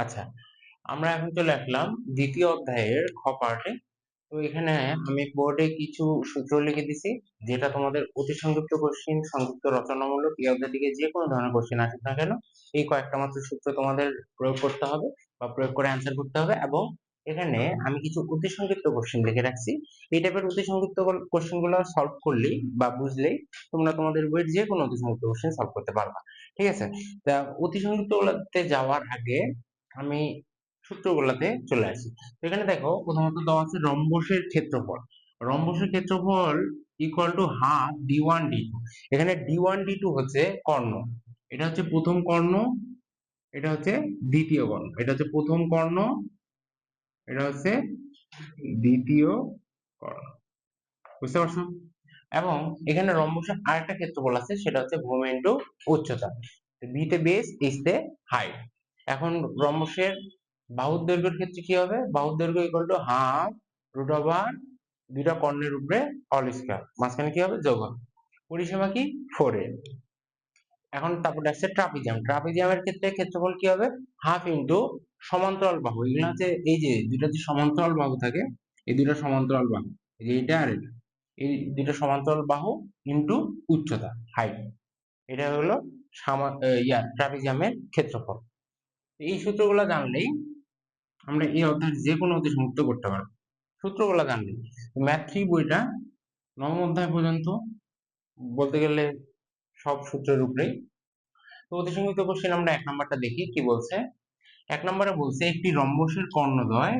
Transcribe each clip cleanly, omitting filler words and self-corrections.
আচ্ছা, আমরা এখন চলে আসলাম দ্বিতীয় অধ্যায়ের খ পার্টে। তো এখানে আমি বোর্ডে কিছু সূত্র লিখে দিছি, যেটা তোমাদের অতি সংক্ষিপ্ত কোশ্চেন, সংক্ষিপ্ত রচনামূলক এই অধ্যায় থেকে যে কোনো ধরনের কোশ্চেন আসুক না কেন, এই কয়েকটা মাত্র সূত্র তোমাদের প্রয়োগ করতে হবে বা প্রয়োগ করে অ্যান্সার করতে হবে। এবং এখানে আমি কিছু অতি সংক্ষিপ্ত কোশ্চেন লিখে রাখছি। এই টাইপের অতি সংক্ষিপ্ত কোশ্চেন গুলো সলভ করলেই বা বুঝলেই তোমরা তোমাদের বইয়ের যে কোনো অতি সংক্ষিপ্ত কোশ্চেন সলভ করতে পারবা। ঠিক আছে? তা অতি সংক্ষিপ্ত গুলাতে যাওয়ার আগে আমি সূত্রগুলাতে চলে আসি। তো এখানে দেখো, প্রথমত দেওয়া আছে রম্বসের ক্ষেত্রফল। রম্বসের ক্ষেত্রফল equal to half d1 d2। এখানে d1 d2 হচ্ছে কর্ণ, এটা হচ্ছে প্রথম কর্ণ, এটা হচ্ছে দ্বিতীয় কর্ণ, এটা হচ্ছে প্রথম কর্ণ, এটা হচ্ছে দ্বিতীয় কর্ণ। বুঝতে পারছো? এবং এখানে রম্বসের আরেকটা ক্ষেত্রফল আছে, সেটা হচ্ছে ভূমি ইন্টু উচ্চতা। বি তে বেস, এইচ তে হাইট। এখন রম্বসের বাহুর দৈর্ঘ্যের ক্ষেত্রে কি হবে? বাহুর দৈর্ঘ্য equal to half root over দুইটা কর্ণের উপরে অল স্কয়ার, মাঝখানে কি হবে? যোগ হবে। পরিসীমা কি? 4a। এখন তারপরে আসছে ট্রাপিজিয়াম। ট্রাপিজিয়ামের ক্ষেত্রে ক্ষেত্রফল কি হবে? হাফ ইন্টু সমান্তরাল বাহু। এগুলো হচ্ছে এই যে দুইটা যে সমান্তরাল বাহু থাকে, এই দুইটা সমান্তরাল বাহু, এই যে এটা আর এটা, এই দুইটা সমান্তরাল বাহু ইন্টু উচ্চতা, হাইট। এটা হলো ট্রাপিজিয়ামের ক্ষেত্রফল। এই সূত্রগুলো জানলেই আমরা এই অধ্যায়ের যে কোনো অতি সংযুক্ত করতে পারবো, সূত্রগুলো জানলেই। ম্যাথ 3 বইটা নবম অধ্যায় পর্যন্ত বলতে গেলে সব সূত্রের উপরেই। তো অতি সংযুক্ত কোশ্চেন আমরা 1 নাম্বারটা দেখি কি বলছে। 1 নম্বরে বলছে একটি রম্বসের কর্ণদ্বয়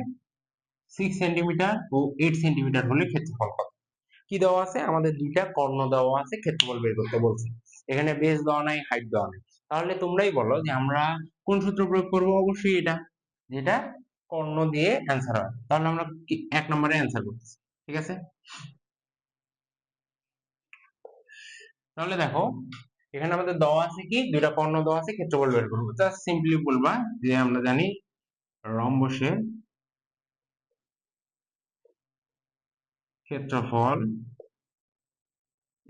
6 সেন্টিমিটার ও 8 সেন্টিমিটার হলে ক্ষেত্রফল কত? কি দেওয়া আছে? আমাদের দুইটা কর্ণ দেওয়া আছে, ক্ষেত্রফল বের করতে বলছে। এখানে বেস দেওয়া নাই, হাইট দেওয়া নাই। তাহলে তোমরাই বলো যে আমরা কোন সূত্র প্রয়োগ করব? অবশ্যই এটা, যেটা কর্ণ দিয়ে অ্যান্সার হয়। তাহলে আমরা 1 নম্বরে অ্যান্সার করতেছি। ঠিক আছে? তাহলে দেখো, এখানে আমাদের দেওয়া আছে কি? দুইটা কর্ণ দেওয়া আছে, ক্ষেত্রফল বের করবো। জাস্ট সিম্পলি বলবা যে আমরা জানি রম্বসের ক্ষেত্রফল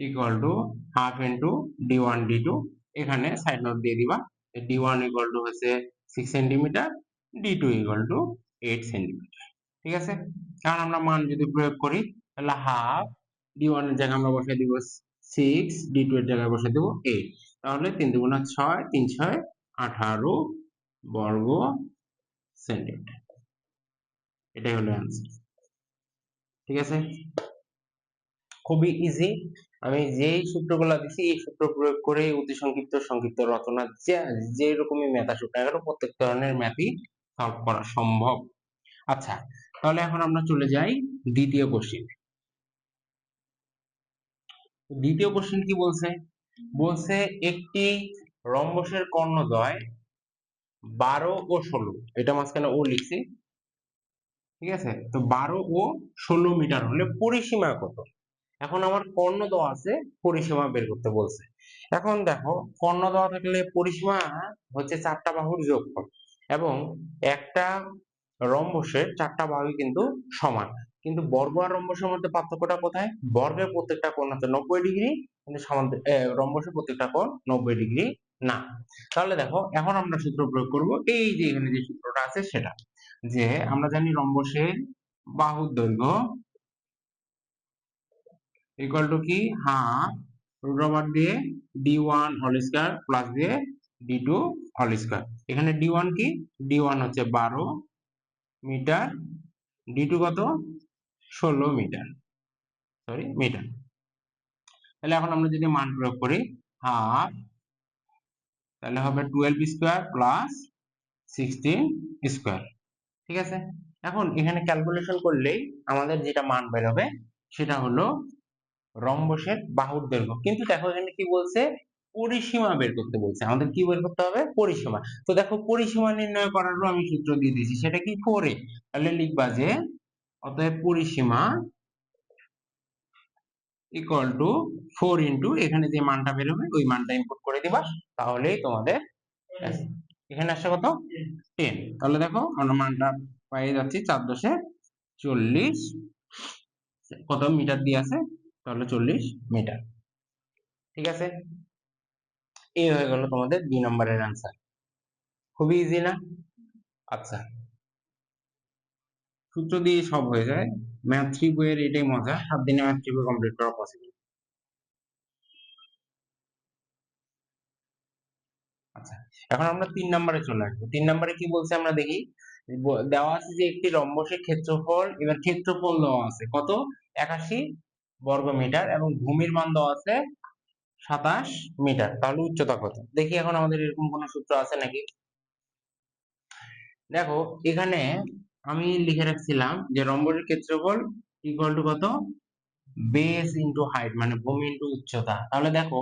equal to half into d1 d2। এখানে সাইড নোট দিয়ে দিবা। d1 ইকুয়াল টু হচ্ছে 6 centimetre, d2 equal to 8 centimetre. ঠিক আছে? কারণ আমরা মান যদি প্রয়োগ করি, তাহলে হাফ d1 এর জায়গায় আমরা বসিয়ে দিব 6, d2 এর জায়গায় বসিয়ে দেব 8। তাহলে 3 দুগুণা 6, 3 6 18 বর্গ সেন্টিমিটার। এটাই হলো অ্যান্সার। ঠিক আছে? খুবই ইজি। আমি যেই সূত্রগুলো দিছি এই সূত্র প্রয়োগ করে অতি সংক্ষিপ্ত, সংক্ষিপ্ত রচনা যে রকমই ম্যাথ আসুক না কেন, প্রত্যেক ধরনের ম্যাথই সলভ করা সম্ভব। আচ্ছা, তাহলে এখন আমরা চলে যাই দ্বিতীয় কোশ্চেন। দ্বিতীয় কোশ্চেন কি বলছে? বলছে একটি রম্বসের কর্ণদ্বয় 12 ও 16, এটা মাঝখানে ও লিখছি। ঠিক আছে? তো 12 ও 16 মিটার হলে পরিসীমা কত? এখন আমার কর্ণ দেওয়া আছে, পরিসীমা বের করতে বলছে। এখন দেখো, কর্ণ দেওয়া থাকলে পরিসীমা হচ্ছে 4টা বাহুর যোগফল, এবং একটা রম্বসের 4টা বাহু কিন্তু সমান। কিন্তু বর্গ আর রম্বসের মধ্যে পার্থক্যটা কোথায়? বর্গের প্রত্যেকটা কোণ হচ্ছে 90 ডিগ্রি, কিন্তু রম্বসের প্রত্যেকটা কোণ 90 ডিগ্রি না। তাহলে দেখো, এখন আমরা সূত্র প্রয়োগ করব, এই যে এখানে যে সূত্রটা আছে সেটা, যে আমরা জানি রম্বসের বাহুর দৈর্ঘ্য ইকুয়াল টু কি? হাফ রুট ওভার দিয়ে d1 হোল স্কয়ার প্লাস দিয়ে d2 হোল স্কয়ার। এখানে d1 কি? d1 হচ্ছে 12 মিটার, d2 কত? 16 মিটার, সরি মিটার। তাহলে এখন আমরা যদি মান প্রয়োগ করি, হাফ, তাহলে হবে 12 স্কয়ার প্লাস 16 স্কয়ার। ঠিক আছে? এখন এখানে ক্যালকুলেশন করলেই আমাদের যেটা মান বের হবে সেটা হলো রম্বসের বাহুর দৈর্ঘ্য। কিন্তু দেখো এখানে কি বলছে? পরিসীমা বের করতে বলছে। আমাদের কি বের করতে হবে? পরিসীমা। তো দেখো, পরিসীমা নির্ণয় করারও আমি সূত্র দিয়ে দিয়েছি, সেটা কি? 4a। তাহলে লিখবা যে অতএব পরিসীমা ইকুয়াল টু 4 ইন্টু এখানে যে মানটা বের হবে ওই মানটা ইনপুট করে দিবা, তাহলেই তোমাদের এখানে আসছে কত? 10। তাহলে দেখো, আমরা মানটা পেয়ে যাচ্ছি 4×10=40। কত মিটার দিয়ে আছে? তাহলে 40 মিটার। ঠিক আছে? এই হয়ে গেল তোমাদের 2 নম্বরের অ্যান্সার। খুবই ইজি না? আচ্ছা, সূত্র দিয়ে সব হয়ে যায়। ম্যাথ 3 বইয়ের এটাই মজা, 7 দিনে ম্যাথ 3 বই কমপ্লিট করা পসিবল। আচ্ছা, এখন আমরা 3 নম্বরে চলে আসবো। 3 নম্বরে কি বলছে আমরা দেখি। দেওয়া আছে যে একটি রম্বসের ক্ষেত্রফল, এবার ক্ষেত্রফল দেওয়া আছে কত, 81 বর্গ মিটার এবং ভূমির মান দেওয়া আছে 27 মিটার। তাহলে উচ্চতা কত? দেখি এখন আমাদের এরকম কোনো সূত্র আছে নাকি। দেখো এখানে আমি লিখে রাখছিলাম যে রম্বসের ক্ষেত্রফল ইকুয়াল টু কত, বেস ইনটু হাইট, মানে ভূমি ইনটু উচ্চতা। তাহলে দেখো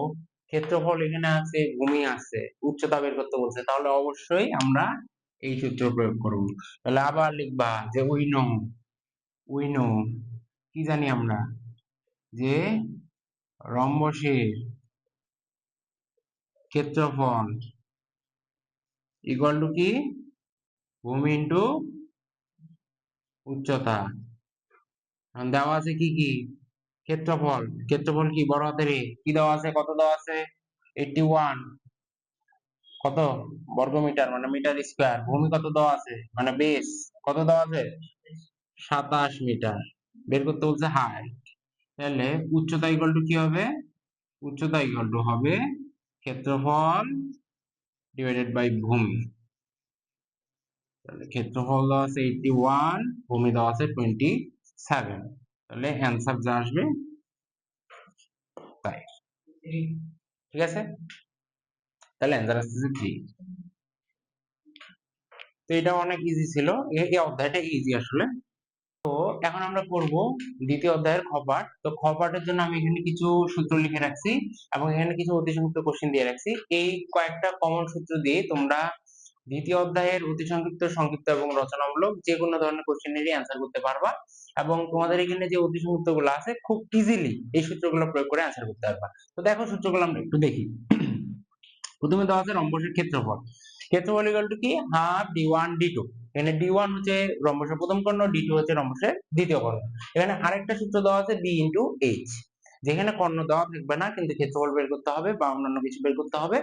ক্ষেত্রফল এখানে আছে, ভূমি আছে, উচ্চতা বের করতে বলছে, তাহলে অবশ্যই আমরা এই সূত্র প্রয়োগ করব। তাহলে আবার লিখবা যে উই নো কি জানি আমরা, যে রম্বসের ক্ষেত্রফল ইকুয়াল টু কি, ভূমি ইনটু উচ্চতা। এখন দেওয়া আছে কি কি, ক্ষেত্রফল, ক্ষেত্রফল কি বড় হাতের এ, কি দেওয়া আছে, কত দেওয়া আছে, 81 কত বর্গমিটার মানে মিটার স্কয়ার। ভূমি কত দেওয়া আছে মানে বেস কত দেওয়া আছে, 27 মিটার। বের করতে বলছে হাইট। তাহলে উচ্চতা ইকুয়াল টু কি হবে, উচ্চতা ইকুয়াল টু হবে ক্ষেত্রফল ডিভাইডেড বাই ভূমি। তাহলে ক্ষেত্রফল দেওয়া আছে 81, ভূমি দেওয়া আছে 27। তাহলে অ্যান্সার যা আসবে তাই, ঠিক আছে। তাহলে অ্যান্সার আসছে 3। তো এটা অনেক ইজি ছিল, এই অধ্যায়টা ইজি আসলে। তো এখন আমরা করব দ্বিতীয় অধ্যায়ের খ পাঠ। তো খ পাঠের জন্য আমি এখানে কিছু সূত্র লিখে রাখছি এবং এখানে কিছু অতি সংক্ষিপ্ত কোশ্চেন দিয়ে রাখছি। এই কয়েকটা কমন সূত্র দিয়ে তোমরা দ্বিতীয় অধ্যায়ের অতি সংক্ষিপ্ত, সংক্ষিপ্ত এবং রচনামূলক যে কোনো ধরনের কোশ্চেনেরই অ্যান্সার করতে পারবা। এবং তোমাদের এখানে যে অতি সংক্ষিপ্ত গুলো আছে খুব ইজিলি এই সূত্রগুলো প্রয়োগ করে অ্যান্সার করতে পারবা। তো দেখো সূত্রগুলো আমরা একটু দেখি। প্রথমে দেওয়া আছে রম্বসের ক্ষেত্রফল। ক্ষেত্রফল ইকুয়াল টু কি, হাফ d1 d2। এখানে d1 হচ্ছে রম্বসের প্রথম কর্ণ, d2 হচ্ছে রম্বসের দ্বিতীয় কর্ণ। এখানে আরেকটা সূত্র দেওয়া আছে b ইনটু h, যেখানে কর্ণ দেওয়া থাকবে না কিন্তু ক্ষেত্রফল বের করতে হবে বা অন্যান্য কিছু বের করতে হবে।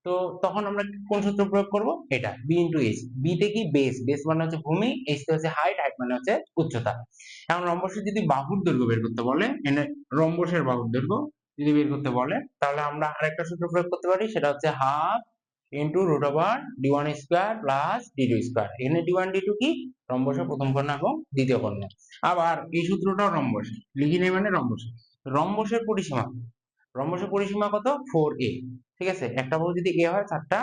তো তখন আমরা কোন সূত্র প্রয়োগ করব, এটা b ইনটু h। b তে কি বেস, বেস মানে হচ্ছে ভূমি, h তে হচ্ছে হাইট, হাইট মানে হচ্ছে উচ্চতা। এখন রম্বসের যদি বাহুর দৈর্ঘ্য বের করতে বলে, এখানে রম্বসের বাহুর দৈর্ঘ্য যদি বের করতে বলে, তাহলে আমরা আরেকটা সূত্র প্রয়োগ করতে পারি, সেটা হচ্ছে half into root over d1 square plus d2 square. এখানে d1 d2 কি, রম্বসের প্রথম কর্ণ এবং দ্বিতীয় কর্ণ। আবার এই সূত্রটাও রম্বস লিখি নেই, মানে রম্বস, রম্বসের পরিসীমা, রম্বসের পরিসীমা কত, 4a। ঠিক আছে, একটা বাহু যদি a হয়, চারটা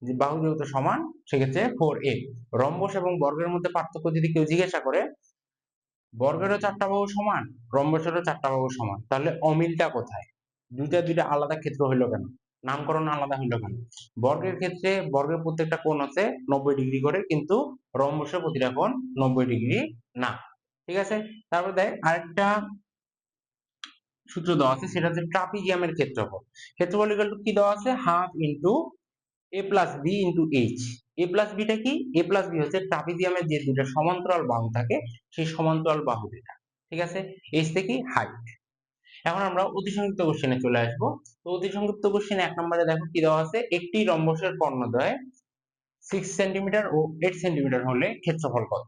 যে বাহু যেহেতু সমান সেক্ষেত্রে 4a। রম্বস এবং বর্গের মধ্যে পার্থক্য যদি কেউ জিজ্ঞাসা করে, বর্গেরও চারটা বাহু সমান, রম্বসেরও চারটা বাহু সমান, তাহলে অমিলটা কোথায়, দুইটা দুইটা আলাদা ক্ষেত্র হইলো কেন, নামকরণ আলাদা হইলো কেন। বর্গের ক্ষেত্রে বর্গের প্রত্যেকটা কোণ আছে 90 ডিগ্রি করে, কিন্তু রম্বসের প্রতিটা কোণ 90 ডিগ্রি না। ঠিক আছে, তারপর দেখ আরেকটা সূত্র দেওয়া আছে, সেটা হচ্ছে ট্রাপিজিয়ামের ক্ষেত্রফল। ক্ষেত্রফল ইকুয়াল টু কি দেওয়া আছে, half into a plus b into h. A plus বিটা কি, এ প্লাস বি হচ্ছে ট্রাপিজিয়ামের যে দুটো সমান্তরাল বাহু থাকে সেই সমান্তরাল বাহু দুটা। ঠিক আছে, এইচ থেকে হাইট। এখন আমরা অতি সংক্ষিপ্ত কোশ্চেনে চলে আসবো। তো অতি সংক্ষিপ্ত কোশ্চেনে 1 নম্বরে দেখো কি দেওয়া আছে, একটি রম্বসের কর্ণদ্বয় 6 সেন্টিমিটার ও 8 সেন্টিমিটার হলে ক্ষেত্রফল কত।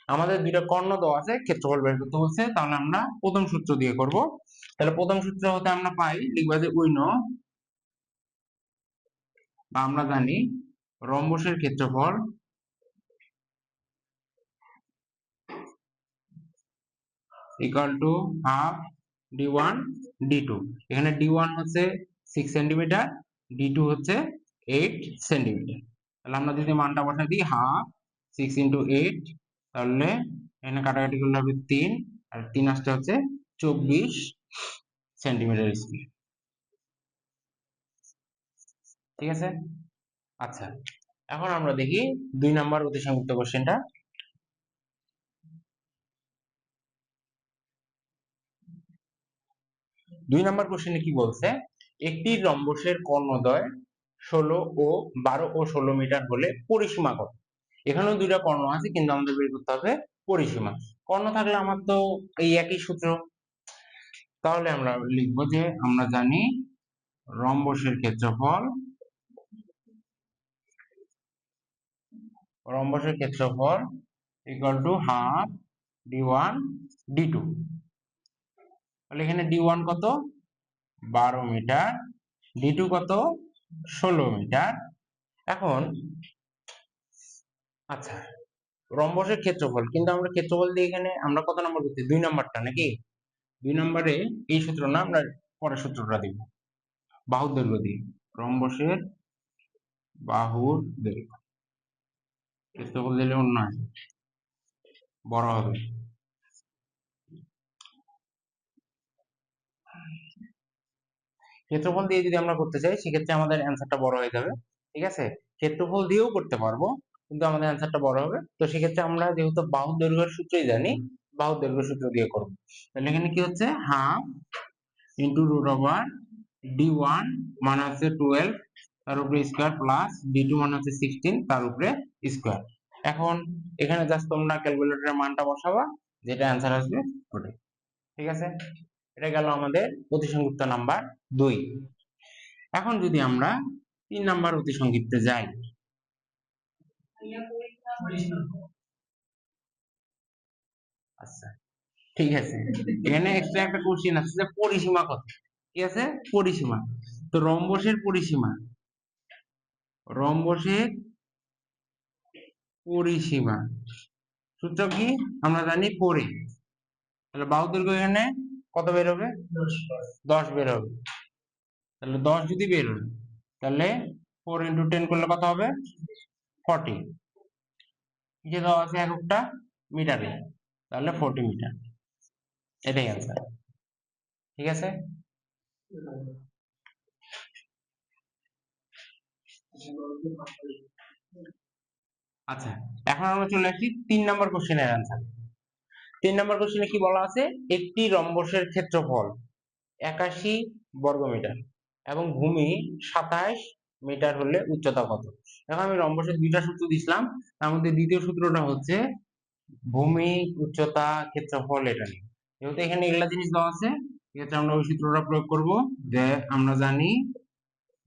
আমাদের দুইটা কর্ণ দেওয়া আছে, ক্ষেত্রফল বের করতে বলছে, তাহলে আমরা প্রথম সূত্র দিয়ে করব। তাহলে প্রথম সূত্র হতে আমরা পাই, লিখবা যে উই নো, বা আমরা জানি রম্বসের ক্ষেত্রফল equal to half d1 d2। এখানে d1 হচ্ছে 6 সেন্টিমিটার, d2 হচ্ছে 8 সেন্টিমিটার। তাহলে আমরা যদি মানটা বসাই দিই, হাফ 6 ইন্টু 8, তাহলে এখানে কাটাকাটি করলে হবে 3, আর 3 আসতে হচ্ছে 24 সেন্টিমিটার স্কয়ার। ঠিক আছে, আচ্ছা এখন আমরা দেখি 2 নম্বর অতি সংক্ষিপ্ত কোশ্চেনটা। 2 নম্বর কোশ্চেনে কি বলছে, একটি রম্বসের কর্ণদ্বয় 16 ও 12 ও 16 মিটার হলে পরিসীমা কত। এখানেও দুইটা কর্ণ আছে কিন্তু আমাদের বের করতে হবে পরিসীমা। কর্ণ থাকলে আমার তো এই একই সূত্র, তাহলে আমরা লিখবো যে আমরা জানি রম্বসের ক্ষেত্রফল রম্বসের ক্ষেত্রফল equal to half d1 d2। তাহলে এখানে d1 কত 12 মিটার, d2 কত 16 মিটার। এখন আচ্ছা, রম্বসের ক্ষেত্রফল, কিন্তু আমরা ক্ষেত্রফল দিয়ে এখানে আমরা কত নম্বর করছি 2 নম্বরটা নাকি? 2 নম্বরে এই সূত্র না, আমরা পরের সূত্রটা দিব বাহুর দৈর্ঘ্য দিয়ে। রম্বসের বাহুর দৈর্ঘ্য ক্ষেত্রফল দিলে অন্য বড় হবে। ক্ষেত্রফল দিয়ে যদি আমরা করতে চাই সেক্ষেত্রে আমাদের অ্যান্সারটা বড় হয়ে যাবে, ঠিক আছে? ক্ষেত্রফল দিয়েও করতে পারবো কিন্তু আমাদের অ্যান্সারটা বড় হবে। তো সেক্ষেত্রে আমরা যেহেতু বাহুর দৈর্ঘ্যের সূত্রই জানি, বাহুর দৈর্ঘ্য সূত্র দিয়ে করবো। তাহলে এখানে কি হচ্ছে half into root over d1 মানে হচ্ছে 12 তার উপরে স্কয়ার প্লাস d2 মানে হচ্ছে 16 তার উপরে স্কয়ার। এখন এখানে জাস্ট তোমরা ক্যালকুলেটরের মানটা বসাবা, যেটা অ্যান্সার আসবে ওটাই, ঠিক আছে? এটা গেল আমাদের অতিসংযুক্ত নাম্বার 2। এখন যদি আমরা 3 নাম্বার অতিসংযুক্তে যাই, আচ্ছা ঠিক আছে, এখানে এক্সট্রা একটা কোশ্চেন আছে যে পরিসীমা কত, ঠিক আছে? পরিসীমা, তো রম্বসের পরিসীমা, রম্বসের পরিসীমা সূত্র কি আমরা জানি 4a। তাহলে বাহু দৈর্ঘ্য এখানে কত বের হবে 10 বের হবে। তাহলে 10 যদি বের হয় তাহলে 4 ইন্টু 10 করলে কত হবে 40। যে দেওয়া আছে এককটা মিটারে, তাহলে 40 মিটার, এটাই অ্যান্সার, ঠিক আছে? আচ্ছা, এখন আমরা চলে আসছি 3 নম্বর কোশ্চেনের অ্যান্সার। 3 নম্বর কোশ্চেনে কি বলা আছে, একটি রম্বসের ক্ষেত্রফল 81 বর্গমিটার এবং ভূমি 27 মিটার হলে উচ্চতা কত? এখন আমি রম্বসের দুইটা সূত্র দিছিলাম, তার মধ্যে দ্বিতীয় সূত্রটা হচ্ছে ভূমি, উচ্চতা, ক্ষেত্রফল, এটা নিয়ে। যেহেতু এখানে এগুলা জিনিস দেওয়া আছে, সেক্ষেত্রে আমরা ওই সূত্রটা প্রয়োগ করব, যে আমরা জানি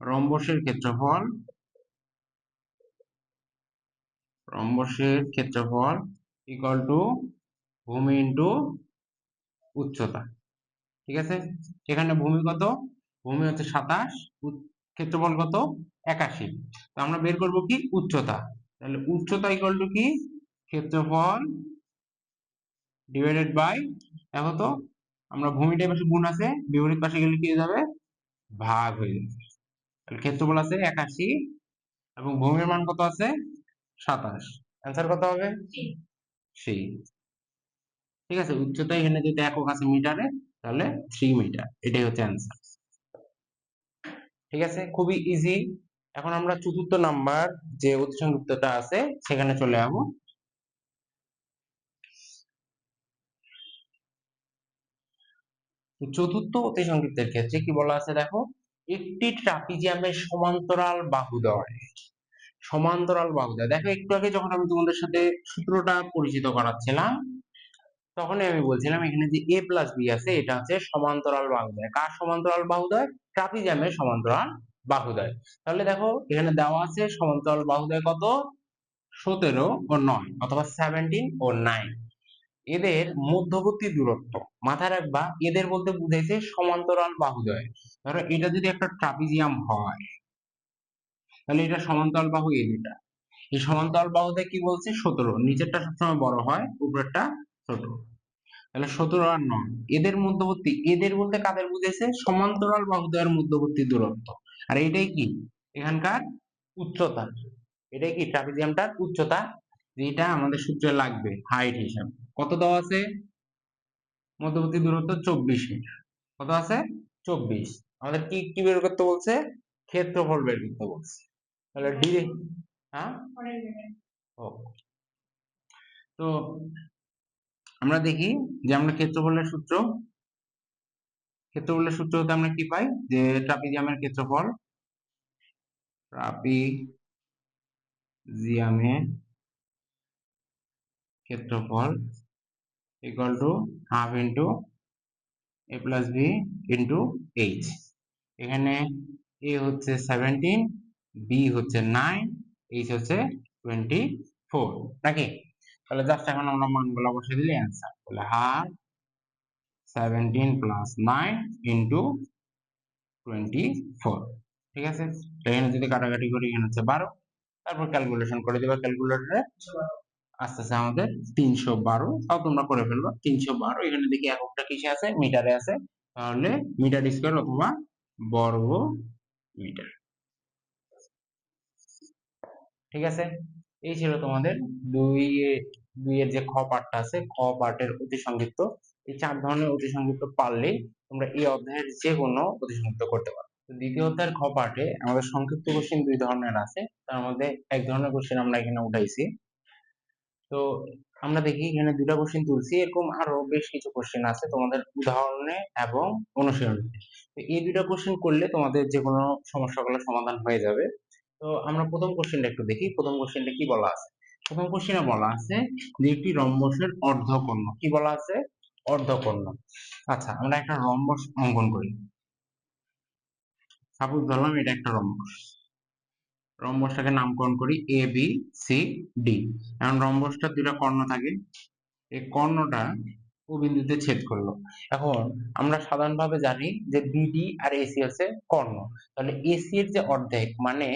রম্বসের ক্ষেত্রফল, রম্বসের ক্ষেত্রফল ইকুয়াল টু ভূমি ইন্টু উচ্চতা, ঠিক আছে? এখানে ভূমি কত, ভূমি হচ্ছে 27, ক্ষেত্রফল কত 81। তো আমরা বের করব কি উচ্চতা, তাহলে উচ্চতা ইকুয়াল টু কি ক্ষেত্রফল ডিভাইডেড বাই, দেখো তো আমরা ভূমিটার পাশে গুণ আছে, বিপরীত পাশে গেলে কি হয়ে যাবে ভাগ হয়ে যাবে। তাহলে ক্ষেত্রফল আছে 81 এবং ভূমির মান কত আছে 27, অ্যান্সার কত হবে সেই, ঠিক আছে? উচ্চতা এখানে যদি একক আছে মিটারে, তাহলে 3 মিটার, এটাই হচ্ছে অ্যান্সার, ঠিক আছে? খুবই ইজি। এখন আমরা চতুর্থ নাম্বার যে অতিসংযুক্তটা আছে সেখানে চলে যাবো। চতুর্থ অতিসংযুক্তের ক্ষেত্রে কি বলা আছে দেখো, একটি ট্রাপিজিয়ামের সমান্তরাল বাহুদ্বয়, সমান্তরাল বাহুদ্বয়, দেখো একটু আগে যখন আমি তোমাদের সাথে সূত্রটা পরিচিত করাচ্ছিলাম তখনই আমি বলছিলাম এখানে যে a প্লাস b আছে এটা হচ্ছে সমান্তরাল বাহুদ্বয়। কার সমান্তরাল বাহুদ্বয়? ট্রাপিজিয়ামের সমান্তরাল বাহুদ্বয়। তাহলে দেখো এখানে দেওয়া আছে সমান্তরাল বাহুদ্বয় কত 17 ও 9 অথবা 17 ও 9। এদের মধ্যবর্তী দূরত্ব মাথায় রাখবা, এদের বলতে বুঝাইছে সমান্তরাল বাহুদ্বয়। ধরো এটা যদি একটা ট্রাপিজিয়াম হয় তাহলে এটা সমান্তরাল বাহু এই দুটা, এই সমান্তরাল বাহুতে কি বলছে 17, নিচেরটা সবসময় বড় হয় উপরেরটা ছোট। তাহলে 17 আর 9 এদের মধ্যবর্তী, এদের বলতে কাদের বুঝাইছে সমান্তরাল বাহুদ্বয়ের মধ্যবর্তী দূরত্ব। আর এটাই কি এখানকার উচ্চতা, এটাই কি ট্রাপিজিয়ামটার উচ্চতা, যেটা আমাদের সূত্রে লাগবে হাইট হিসাবে। কত দেওয়া আছে মধ্যবর্তী দূরত্ব 24 মিটার, কত আছে 24। আমাদের কি কি বের করতে বলছে ক্ষেত্রফল বের করতে বলছে। তাহলে ডি, হ্যাঁ ও, তো আমরা দেখি যে আমরা ক্ষেত্রফলের সূত্র, ক্ষেত্রফলের সূত্র হতে আমরা কি পাই যে ট্রাপিজিয়ামের ক্ষেত্রফল, ট্রাপিজিয়ামের ক্ষেত্রফল equal to half into a plus b into h। এখানে a হচ্ছে 17, b হচ্ছে 9, h হচ্ছে 24। 4 নাকি? তাহলে জাস্ট এখন আমরা মানগুলো বসিয়ে দিলে অ্যান্সার। তাহলে হাফ 17 প্লাস 9 ইন্টু 24, ঠিক আছে? এখানে যদি কাটাকাটি করি এখানে হচ্ছে 12, তারপর ক্যালকুলেশন করে দিবা ক্যালকুলেটরে, আস্তে আস্তে আমাদের 312, তাও তোমরা করে ফেলবা 312। এখানে দেখি এককটা কিসে আছে, মিটারে আছে, তাহলে মিটার স্কয়ার অথবা বর্গ মিটার, ঠিক আছে? এই ছিল তোমাদের দুইয়ের যে খ পার্টটা আছে, খ পার্টের অতি সংক্ষিপ্ত। এই 4 ধরনের অতি সংক্ষিপ্ত পারলেই তোমরা এই অধ্যায়ের যে কোনো অতি সংক্ষিপ্ত করতে পারো। তো দ্বিতীয় অধ্যায়ের খ পার্টে আমাদের সংক্ষিপ্ত কোশ্চেন 2 ধরনের আছে, তার মধ্যে এক ধরনের কোশ্চেন আমরা এখানে উঠাইছি। তো আমরা দেখি এখানে 2টা কোশ্চেন তুলছি, এরকম আরো বেশ কিছু কোশ্চেন আছে তোমাদের উদাহরণে এবং অনুশীলনে। তো এই 2টা কোশ্চেন করলে তোমাদের যে কোনো সমস্যাগুলো সমাধান হয়ে যাবে। তো আমরা প্রথম কোশ্চেনটা একটু দেখি, প্রথম কোশ্চেনটা কি বলা আছে। প্রথম কোশ্চেনে বলা আছে যে একটি রম্বসের অর্ধকর্ণ, কি বলা আছে, অর্ধকর্ণ। আচ্ছা, আমরা একটা রম্বস অঙ্কন করি। সাপোজ ধরলাম এটা একটা রম্বস, রম্বসটাকে নামকরণ করি এ বি সি ডি। এখন রম্বসটার 2টা কর্ণ থাকে, এই কর্ণটা ও বিন্দুতে ছেদ করলো। এখন আমরা সাধারণভাবে জানি যে বিডি আর এসি হচ্ছে কর্ণ, তাহলে এসি এর যে অর্ধেক মানে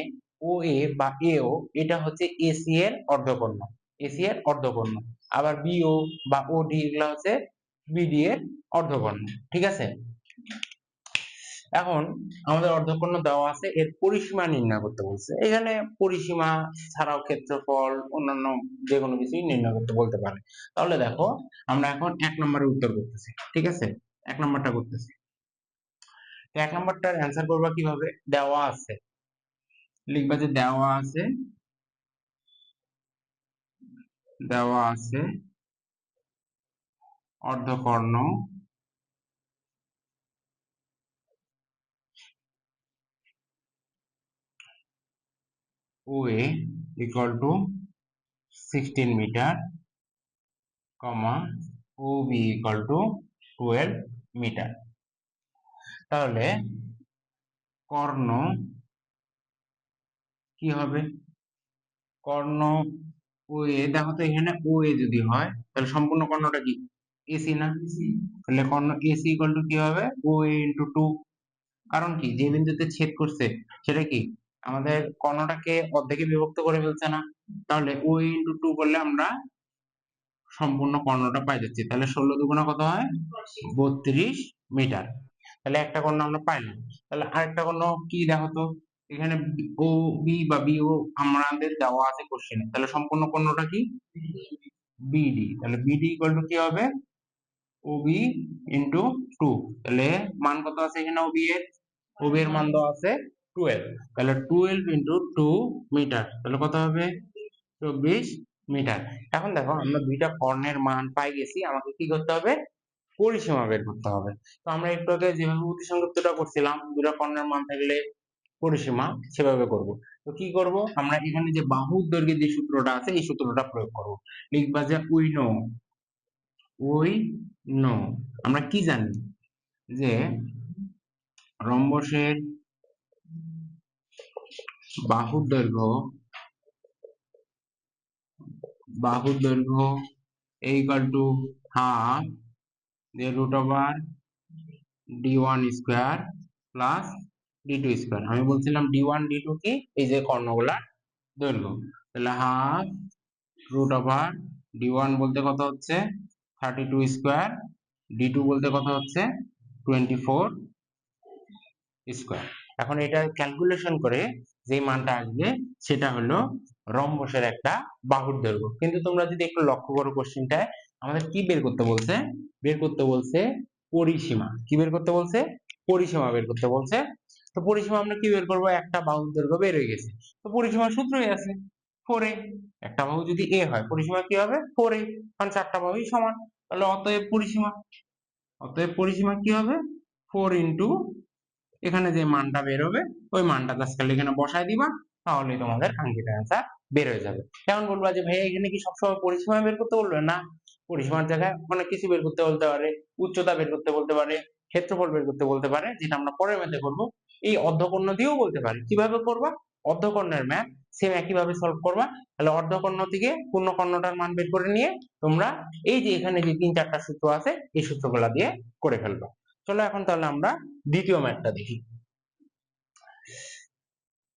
ও এ বা এও, এটা হচ্ছে এসি এর অর্ধকর্ণ, এসি এর অর্ধকর্ণ। আবার বিও বা ওডি এগুলা হচ্ছে বিডি এর অর্ধকর্ণ, ঠিক আছে? এখন আমাদের অর্ধকর্ণ দেওয়া আছে, এর পরিসীমা নির্ণয় করতে বলছে। এখানে পরিসীমা ছাড়াও ক্ষেত্রফল অন্যান্য যে কোনো কিছুই নির্ণয় করতে বলতে পারে। তাহলে দেখো আমরা এখন 1 নম্বরের উত্তর করতেছি, ঠিক আছে? 1 নম্বরটা করতেছি। তো 1 নম্বরটার অ্যান্সার করবা কিভাবে, দেওয়া আছে, লিখবা যে দেওয়া আছে অর্ধকর্ণ OA equal to 16 metre, OB equal to 12 metre. তাহলে কর্ণ কি হবে, কর্ণ OA, দেখো তো এখানে OA যদি হয় তাহলে সম্পূর্ণ কর্ণটা কি AC না? তাহলে কর্ণ AC ইকুয়াল টু কি হবে, OA ইনটু 2। কারণ কি, যে বিন্দুতে ছেদ করছে সেটা কি আমাদের কর্ণটাকে অর্ধেকে বিভক্ত করে ফেলছে না? তাহলে OA ইনটু 2 করলে আমরা সম্পূর্ণ কর্ণটা পাই যাচ্ছি। তাহলে 16 দুগুণা কত হয়, 32 মিটার। তাহলে একটা কর্ণ আমরা পাইলাম। তাহলে আরেকটা কর্ণ কি দেখো তো, এখানে ও বি বা বিও আমাদের দেওয়া আছে কোশ্চেনে, তাহলে সম্পূর্ণ কর্ণটা কি বিডি। তাহলে বিডি ইকুয়াল টু কি হবে, ওবি ইনটু 2। তাহলে মান কত আছে এখানে, ওবি এর মান দেওয়া আছে 12। তাহলে 12 ইনটু 2 মিটার, তাহলে কত হবে 24 মিটার। এখন দেখো আমরা 2টা কর্ণের মান পাই গেছি, আমাকে কি করতে হবে, পরিসীমা বের করতে হবে। তো আমরা একটু আগে যেভাবে অতিসংযুক্তটা করছিলাম, 2টা কর্ণের মান থাকলে পরিসীমা, সেভাবে করব। তো কি করব, আমরা এখানে যে বাহুর দৈর্ঘ্যের যে সূত্রটা আছে এই সূত্রটা প্রয়োগ করব। লিখবা যে উই নো, আমরা কি জানি যে রম্বসের বাহুর দৈর্ঘ্য equal to half the root over d1 square plus d2 square. আমি বলছিলাম d1 d2 কি, এই যে কর্ণগুলার দৈর্ঘ্য। তাহলে হাফ রুট ওভার d1 বলতে কত হচ্ছে 32 স্কয়ার, d2 বলতে কত হচ্ছে 24 স্কয়ার। এখন এটা ক্যালকুলেশন করে যে মানটা আসবে সেটা হলো রম্বসের একটা বাহুর দৈর্ঘ্য। কিন্তু তোমরা যদি একটু লক্ষ্য করো কোশ্চেনটায় আমাদের কি বের করতে বলছে, বের করতে বলছে পরিসীমা। কি বের করতে বলছে, পরিসীমা বের করতে বলছে। তো পরিসীমা আমরা কি বের করব, একটা বাহুর দৈর্ঘ্য বের হয়ে গেছে, তো পরিসীমার সূত্রই আছে 4a। একটা বাহু যদি a হয় পরিসীমা কি হবে 4a, কারণ 4টা বাহুই সমান। তাহলে অতএব পরিসীমা কি হবে 4 ইনটু এখানে যে মানটা বের হবে ওই মানটা জাস্ট এখানে বসায় দিবা, তাহলে তোমাদের কাঙ্ক্ষিত অ্যান্সার বের হয়ে যাবে। এখন বলবা যে ভাইয়া এখানে কি সবসময় পরিসীমা বের করতে বলবে, না, পরিসীমার জায়গায় অনেক কিছু বের করতে বলতে পারে, উচ্চতা বের করতে বলতে পারে, ক্ষেত্রফল বের করতে বলতে পারে, যেটা আমরা পরের ম্যাথে করব। এই অর্ধকর্ণ দিয়েও বলতে পারে, কিভাবে করবা, অর্ধকর্ণের ম্যাথ সেম একইভাবে সলভ করবা। তাহলে অর্ধকর্ণ থেকে পূর্ণকর্ণটার মান বের করে নিয়ে তোমরা এই যে এখানে যে 3-4টা সূত্র আছে এই সূত্রগুলা দিয়ে করে ফেলবা। চলো এখন তাহলে আমরা দ্বিতীয় ম্যাথটা দেখি।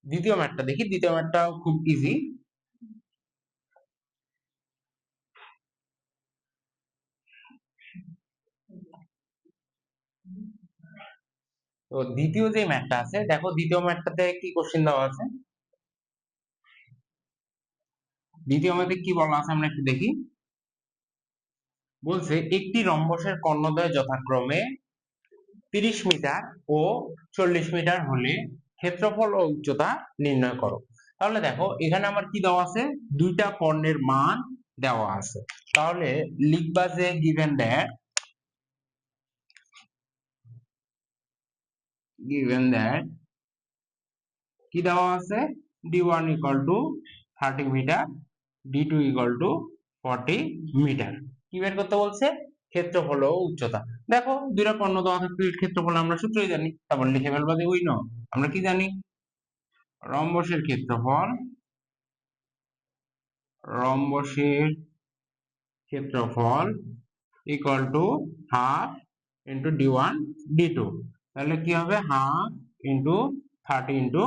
দ্বিতীয় ম্যাথটা খুব ইজি। তো দ্বিতীয় যে ম্যাথটা আছে, দেখো দ্বিতীয় ম্যাথটাতে কি কোশ্চেন দেওয়া আছে। দ্বিতীয় ম্যাথে কি বলা আছে আমরা একটু দেখি। বলছে একটি রম্বসের কর্ণদ্বয় যথাক্রমে 30 মিটার ও 40 মিটার হলে ক্ষেত্রফল ও উচ্চতা নির্ণয় করো। তাহলে দেখো এখানে আমার কি দেওয়া আছে, দুইটা কর্ণের মান দেওয়া আছে। তাহলে লিখবা যে given that কি দেওয়া আছে, d1 equal to 30 metre, d2 equal to 40 metre. কি বের করতে বলছে, ক্ষেত্রফল ও উচ্চতা। দেখো দুইটা কর্ণ দেওয়া থাকলে ক্ষেত্রফল আমরা সূত্রই জানি, তারপর লিখে ফেলবা যে উই নো, আমরা কি জানি, রম্বসের ক্ষেত্রফল equal to half into d1 d2। তাহলে কি হবে, হাফ ইন্টু 30 ইন্টু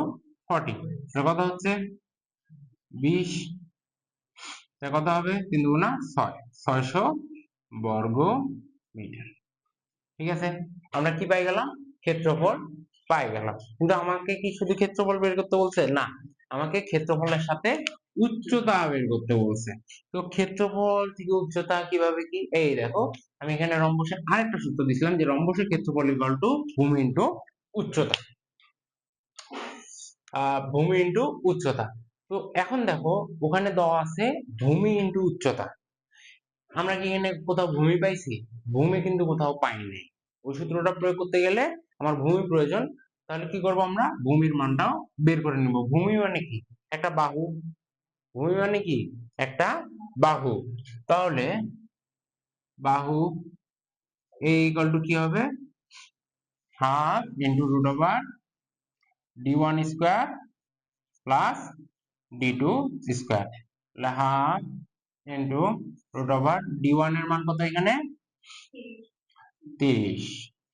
40, এটা কত হচ্ছে 20। এটা কত হবে 3 দুগুণা 6, 600 বর্গ মিটার। ঠিক আছে, আমরা কি পাই গেলাম, ক্ষেত্রফল পাই গেলাম। কিন্তু আমাকে কি শুধু ক্ষেত্রফল বের করতে বলছে না, আমাকে ক্ষেত্রফলের সাথে উচ্চতা বের করতে বলছে। তো ক্ষেত্রফল থেকে উচ্চতা কিভাবে কি, এই দেখো আমি এখানে রম্বসের আরেকটা সূত্র দিছিলাম যে রম্বসের ক্ষেত্রফল ইকুয়াল টু ভূমি ইনটু উচ্চতা। ভূমি ইনটু উচ্চতা। তো এখন দেখো ওখানে দেওয়া আছে ভূমি ইনটু উচ্চতা, আমরা কি এখানে কোথাও ভূমি পাইছি, ভূমি কিন্তু কোথাও পাইনি। ওই সূত্রটা প্রয়োগ করতে গেলে আমার ভূমি প্রয়োজন। তাহলে কি করব, আমরা ভূমির মানটাও বের করে নিব। ভূমি মানে কি, একটা বাহু। ভূমি মানে কি, একটা বাহু। তাহলে বাহু এই ইকুয়াল টু কি হবে, half into root over d1 square plus d2 square. তাহলে half into root over d1 এর মান কত, এখানে 30,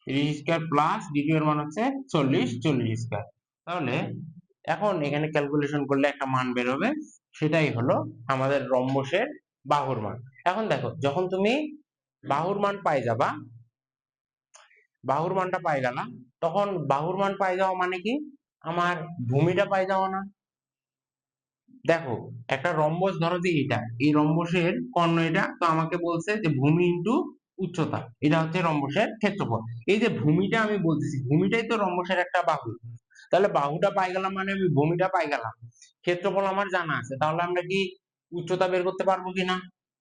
30 স্কোয়ার প্লাস d2 এর মান হচ্ছে 40, 40 স্কোয়ার। তাহলে এখন এখানে ক্যালকুলেশন করলে একটা মান বের হবে, সেটাই হলো আমাদের রম্বসের বাহুর মান। এখন দেখো যখন তুমি বাহুর মান পাই যাবা, বাহুর মানটা পাই গেলাম, তখন বাহুর মান পাই যাওয়া মানে কি, আমার ভূমিটা পাই যাওয়া না। দেখো একটা রম্বস ধরো যে এটা, এই রম্বসের কর্ণ এটা, তো আমাকে বলছে যে ভূমি ইনটু উচ্চতা, এটা হচ্ছে রম্বসের ক্ষেত্রফল। এই যে ভূমিটা আমি বলতেছি, ভূমিটাই তো রম্বসের একটা বাহু। তাহলে বাহুটা পাই গেলাম মানে আমি ভূমিটা পাই গেলাম, ক্ষেত্রফল আমার জানা আছে। তাহলে আমরা কি উচ্চতা বের করতে পারবো কিনা,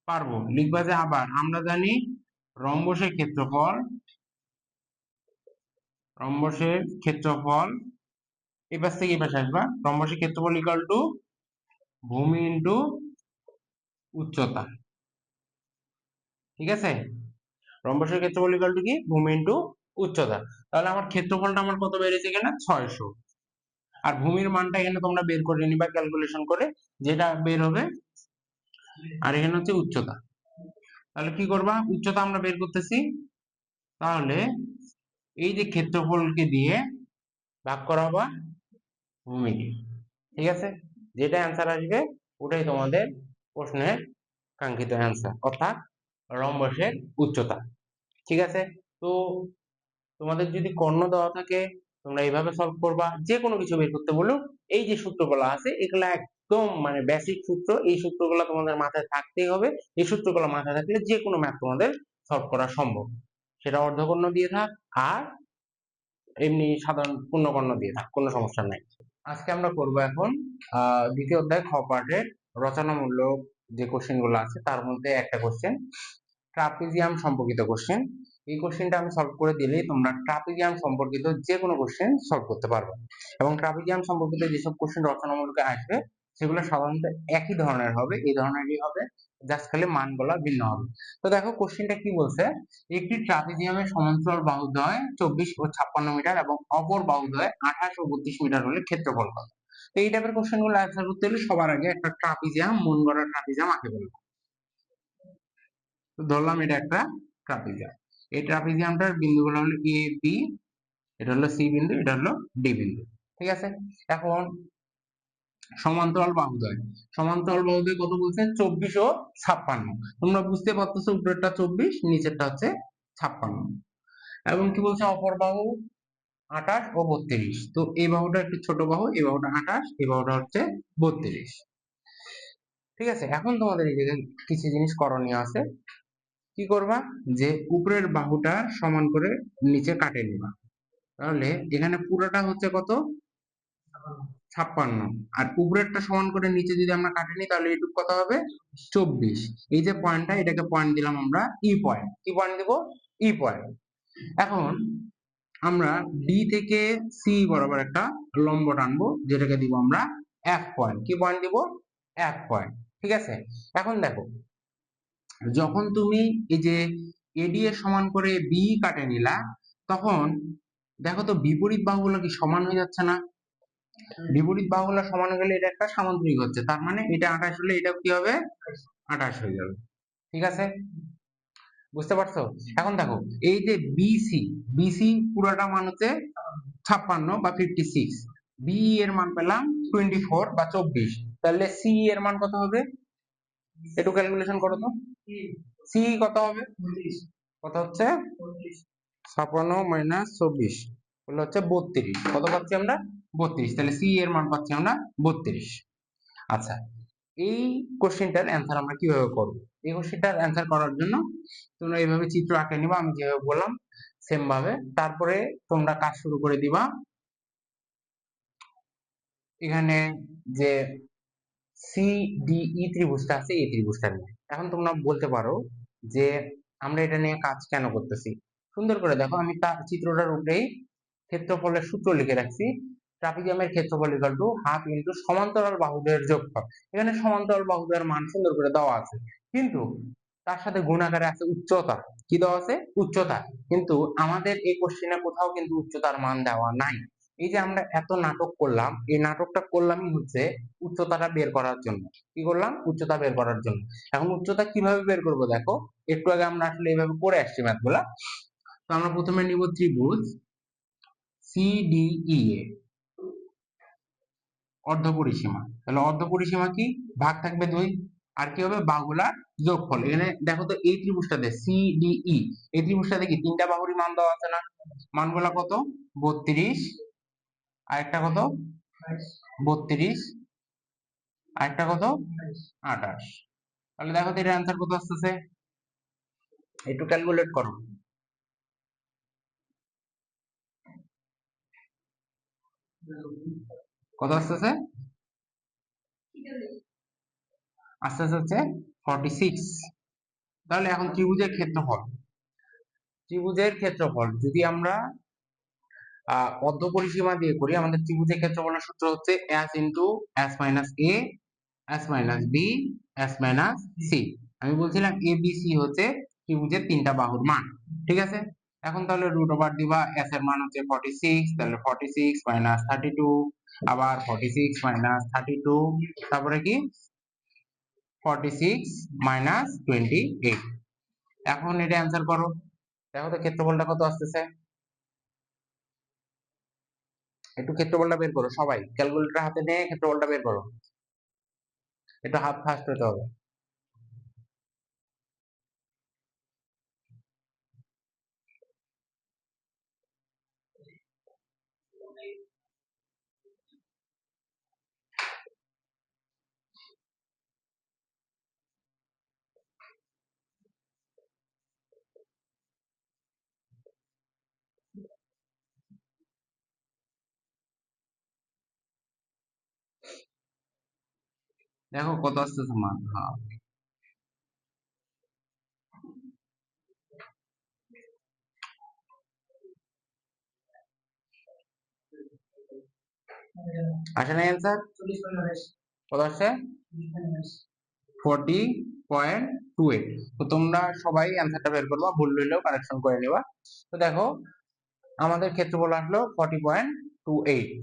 পারবো। লিখবা যে আবার আমরা জানি রম্বসের ক্ষেত্রফল, রম্বসের ক্ষেত্রফল এই পাশ থেকে এই পাশে আসবা, রম্বসের ক্ষেত্রফল ইকুয়াল টু ভূমি ইনটু উচ্চতা। ঠিক আছে, রম্বসের ক্ষেত্রফল ইকুয়াল টু কি, ভূমি ইনটু উচ্চতা। তাহলে আমার ক্ষেত্রফলটা আমার কত বেরিয়েছে এখানে, 600। আর ভূমির মানটা এখানে তোমরা বের করে নিবা ক্যালকুলেশন করে, যেটা বের হবে। আর এখানে হচ্ছে উচ্চতা। তাহলে কি করবা, উচ্চতা আমরা বের করতেছি, তাহলে এই যে ক্ষেত্রফলকে দিয়ে ভাগ করাবা ভূমিকে। ঠিক আছে, যেটা অ্যান্সার আসবে ওটাই তোমাদের প্রশ্নের কাঙ্ক্ষিত অ্যান্সার, অর্থাৎ রম্বসের উচ্চতা। ঠিক আছে, তো তোমাদের যদি কর্ণ দেওয়া থাকে তোমরা এইভাবে সলভ করবা। যে কোনো কিছু বের করতে বলুক, এই যে সূত্রগুলো আছে এগুলা একদম মানে বেসিক সূত্র, এই সূত্রগুলো তোমাদের মাথায় থাকতেই হবে। এই সূত্রগুলো মাথায় থাকলে যে কোনো ম্যাথ তোমাদের সলভ করা সম্ভব, সেটা অর্ধকর্ণ দিয়ে থাক আর এমনি সাধারণ পূর্ণকর্ণ দিয়ে থাক, কোনো সমস্যা নাই। আজকে আমরা করব এখন দ্বিতীয় অধ্যায় খ পাঠের রচনামূলক যে কোশ্চেন গুলো আছে তার মধ্যে একটা কোশ্চেন ট্রাপিজিয়াম সম্পর্কিত কোশ্চেন। এই কোশ্চেনটা আমি সলভ করে দিলেই তোমরা ট্রাপিজিয়াম সম্পর্কিত যে কোনো কোশ্চেন সলভ করতে পারবে। এবং ট্রাপিজিয়াম সম্পর্কিত যেসব কোশ্চেন রচনামূলকে আসবে সেগুলো সাধারণত একই ধরনের হবে, এই ধরনেরই হবে, জাস্ট খালি মানগুলো ভিন্ন হবে। তো দেখো কোশ্চেনটা কি বলছে, একটি ট্রাপিজিয়ামের সমান্তরাল বাহুদ্বয় 24 ও 56 মিটার এবং অপর বাহুদ্বয় 28 ও 32 মিটার হলে ক্ষেত্রফল কত। তো এই টাইপের কোশ্চেন গুলো অ্যান্সার করতে হলে সবার আগে একটা ট্রাপিজিয়াম, মন গড়া ট্রাপিজিয়াম আঁকে ফেলবো। তো ধরলাম এটা একটা ট্রাপিজিয়াম, এই ট্রাপিজিয়ামটার বিন্দুগুলো হলো এ বি, এটা হলো সি বিন্দু, এটা হলো ডি বিন্দু। ঠিক আছে, এখন সমান্তরাল বাহুদ্বয়, সমান্তরাল বাহুদ্বয় কত বলছে? 24 ও 56। তোমরা বুঝতে পারতেছো উপরেরটা 24, নিচেরটা হচ্ছে 56। এবং কি বলছে? অপর বাহু 28 ও 32। তো এই বাহুটা একটু ছোট বাহু, এই বাহুটা 28, এই বাহুটা হচ্ছে 32। ঠিক আছে, এখন তোমাদের এই জায়গায় কিছু জিনিস করণীয় আছে। কি করবা? যে উপরের বাহুটা সমান করে নিচে কাটে নিবা। তাহলে এখানে পুরোটা হচ্ছে কত? 56। আর উপরেরটা সমান করে নিচে যদি আমরা কাটে নিই তাহলে এটুকু কত হবে? 24। এই যে পয়েন্টটা, এটাকে পয়েন্ট দিলাম আমরা ই পয়েন্ট। কি পয়েন্ট দিব? ই পয়েন্ট। এখন আমরা ডি থেকে সি বরাবর একটা লম্ব টানবো, যেটাকে দিব আমরা এফ পয়েন্ট। কি পয়েন্ট দিব? F point. ঠিক আছে, এখন দেখো, যখন তুমি এই যে এডি এর সমান করে বি কাটে নিলা, তখন দেখো তো বিপরীত বাহুগুলো কি সমান হয়ে যাচ্ছে না? বিপরীত বাহুগুলো সমান হয়ে গেলে এটা একটা সামান্তরিক হচ্ছে, তার মানে এটা 28 হলে এটাও কি হবে? 28 হয়ে যাবে। ঠিক আছে, বুঝতে পারছো? এখন দেখো, এই যে বিসি, বিসি পুরোটা মান হচ্ছে 56 বা 56, বি এর মান পেলাম 24 বা 24, তাহলে সি এর মান কত হবে? একটু ক্যালকুলেশন করো তো, সি কত হবে? কত হচ্ছে? 56 মাইনাস 24 হলো হচ্ছে 32। কত পাচ্ছি আমরা? 32। তাহলে সি এর মান পাচ্ছি আমরা 32। আচ্ছা, এই কোশ্চেনটার অ্যান্সার আমরা কিভাবে করব? এই কোশ্চেনটার অ্যান্সার করার জন্য তোমরা এইভাবে চিত্র আঁকে নিবা, আমি যেভাবে বললাম সেম ভাবে। তারপরে তোমরা কাজ শুরু করে দিবা। এখানে যে সিডিই ত্রিভুজটা আছে, এই ত্রিভুজটা নিয়ে এখন তোমরা বলতে পারো যে আমরা এটা নিয়ে কাজ কেন করতেছি। সুন্দর করে দেখো, আমি তার চিত্রটার উপরেই ক্ষেত্রফলের সূত্র লিখে রাখছি। ট্রাপিজিয়ামের ক্ষেত্রফল ইকুয়াল টু হাফ ইনটু সমান্তরাল বাহুদ্বয়ের যোগফল। এখানে সমান্তরাল বাহুদ্বয়ের মান সুন্দর করে দেওয়া আছে, কিন্তু তার সাথে গুণ আকারে আছে উচ্চতা। কি দেওয়া আছে? উচ্চতা। কিন্তু আমাদের এই কোশ্চেনে কোথাও কিন্তু উচ্চতার মান দেওয়া নাই। এই যে আমরা এত নাটক করলাম, এই নাটকটা করলামই হচ্ছে উচ্চতাটা বের করার জন্য। কি করলাম? উচ্চতা বের করার জন্য। এখন উচ্চতা কিভাবে বের করব? দেখো, একটু আগে আমরা আসলে এইভাবে করে আসছি ম্যাথগুলা। তো আমরা প্রথমে নিব ত্রিভুজ সিডিই এ অর্ধপরিসীমা। তাহলে অর্ধপরিসীমা কি? ভাগ থাকবে 2, আর কি হবে? বাহুগুলার যোগফল। এখানে দেখো তো, এই ত্রিভুজটাতে সিডিই, এই ত্রিভুজটাতে কি তিনটা বাহুরই মান দেওয়া আছে না? মানগুলা কত? 32, আরেকটা কত? 32, আরেকটা কত? 28। তাহলে দেখো তো এর অ্যান্সার কত আসতেছে, একটু ক্যালকুলেট করো। কত আসতেছে? আসতেছে হচ্ছে 46। তাহলে এখন ত্রিভুজের ক্ষেত্রফল, ত্রিভুজের ক্ষেত্রফল যদি আমরা অর্ধপরিসীমা দিয়ে করি, আমাদের ত্রিভুজের ক্ষেত্রফলের সূত্র হচ্ছে s into s minus a, s minus b, s minus c। আমি বলছিলাম a b c হচ্ছে ত্রিভুজের তিনটা বাহুর মান। ঠিক আছে, এখন তাহলে রুট ওভার দিবা, s এর মান হচ্ছে 46, তাহলে 46 মাইনাস 32, আবার 46 মাইনাস 32, তারপরে কি 46 মাইনাস 28। এখন এটা অ্যান্সার করো, দেখো তো ক্ষেত্রফলটা কত আসতেছে। একটু ক্ষেত্রফলটা বের করো, সবাই ক্যালকুলেটর হাতে নিয়ে ক্ষেত্রফলটা বের করো। একটু হাত ফাস্ট হতে হবে। দেখো কত আসতেছে মান। হ্যাঁ, আসে না অ্যান্সার? কত আসছে? 40.28। তো তোমরা সবাই অ্যান্সারটা বের করবা, ভুল হইলেও কারেকশন করে নেবা। তো দেখো, আমাদের ক্ষেত্রফল আসলো 40.28।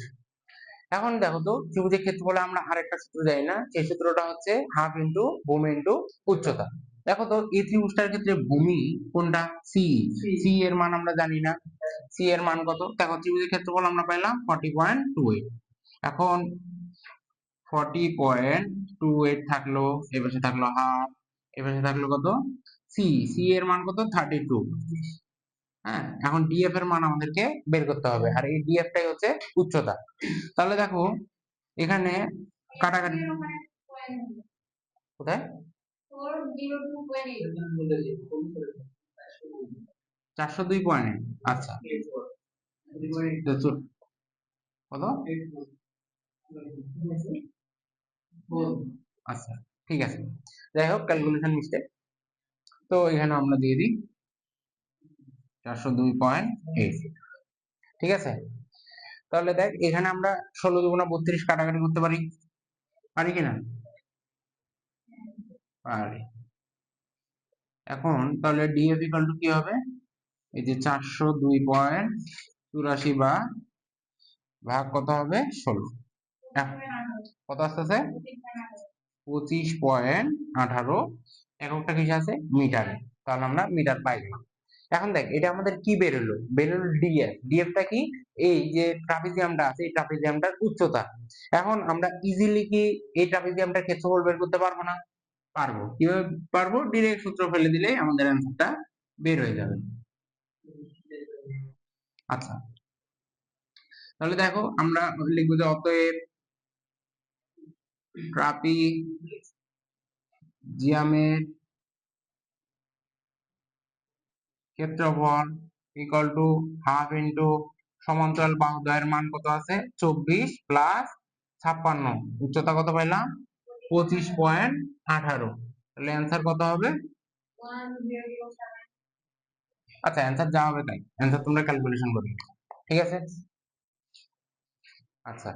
এখন দেখো তো ত্রিভুজের ক্ষেত্রফলে আমরা আরেকটা সূত্র জানি না, সেই সূত্রটা হচ্ছে হাফ ইন্টু ভূমি ইন্টু উচ্চতা। দেখো তো এই ত্রিভুজটার ক্ষেত্রে ভূমি কোনটা, সি, সি এর মান আমরা জানি না, সি এর মান কত, দেখো ত্রিভুজের ক্ষেত্রফল আমরা পাইলাম 40.28। এখন 40.28 থাকলো, এপাশে থাকলো হাফ, এপাশে থাকলো কত, সি, সি এর মান কত 32। হ্যাঁ, এখন ডিএফ এর মান আমাদেরকে বের করতে হবে, আর এই ডিএফ টাই হচ্ছে উচ্চতা। তাহলে দেখো এখানে কাটাকাটি কোথায়, 402.8, আচ্ছা কত, আচ্ছা ঠিক আছে, যাই হোক ক্যালকুলেশন মিস্টেক, তো এখানে আমরা দিয়ে দিই 402.8, ঠিক আছে। তাহলে দেখ এখানে আমরা 16 দুগুণা 32 কাটাকাটি করতে পারি, পারি কিনা, পারি। এখন তাহলে ডিএফ ইকুয়াল টু কি হবে, এই যে 402.84 বা ভাগ কত হবে 16, কত আসতেছে 25.18, এককটা কিসে আছে মিটারে, তাহলে আমরা মিটার পাই গেলাম। এখন দেখ এটা আমাদের কি বেরোলো, বেরোলো ডিএফ, ডিএফটা কি, এই যে ট্রাপিজিয়ামটা আছে এই ট্রাপিজিয়ামটার উচ্চতা। এখন আমরা ইজিলি কি এই ট্রাপিজিয়ামটার ক্ষেত্রফল বের করতে পারবো না, পারবো, কিভাবে পারবো, ডিরেক্ট সূত্র ফেলে দিলেই আমাদের অ্যান্সারটা বের হয়ে যাবে। আচ্ছা তাহলে দেখো আমরা লিখবো যে অতএব ট্রাপিজিয়ামের ক্ষেত্রফল ইকুয়াল টু হাফ ইন্টু সমান্তরাল বাহুদ্বয়ের মান কত আছে 24 প্লাস 56, উচ্চতা কত পাইলাম 25.18, তাহলে অ্যান্সার কত হবে, আচ্ছা অ্যান্সার যা হবে তাই, অ্যান্সার তোমরা ক্যালকুলেশন করবে, ঠিক আছে। আচ্ছা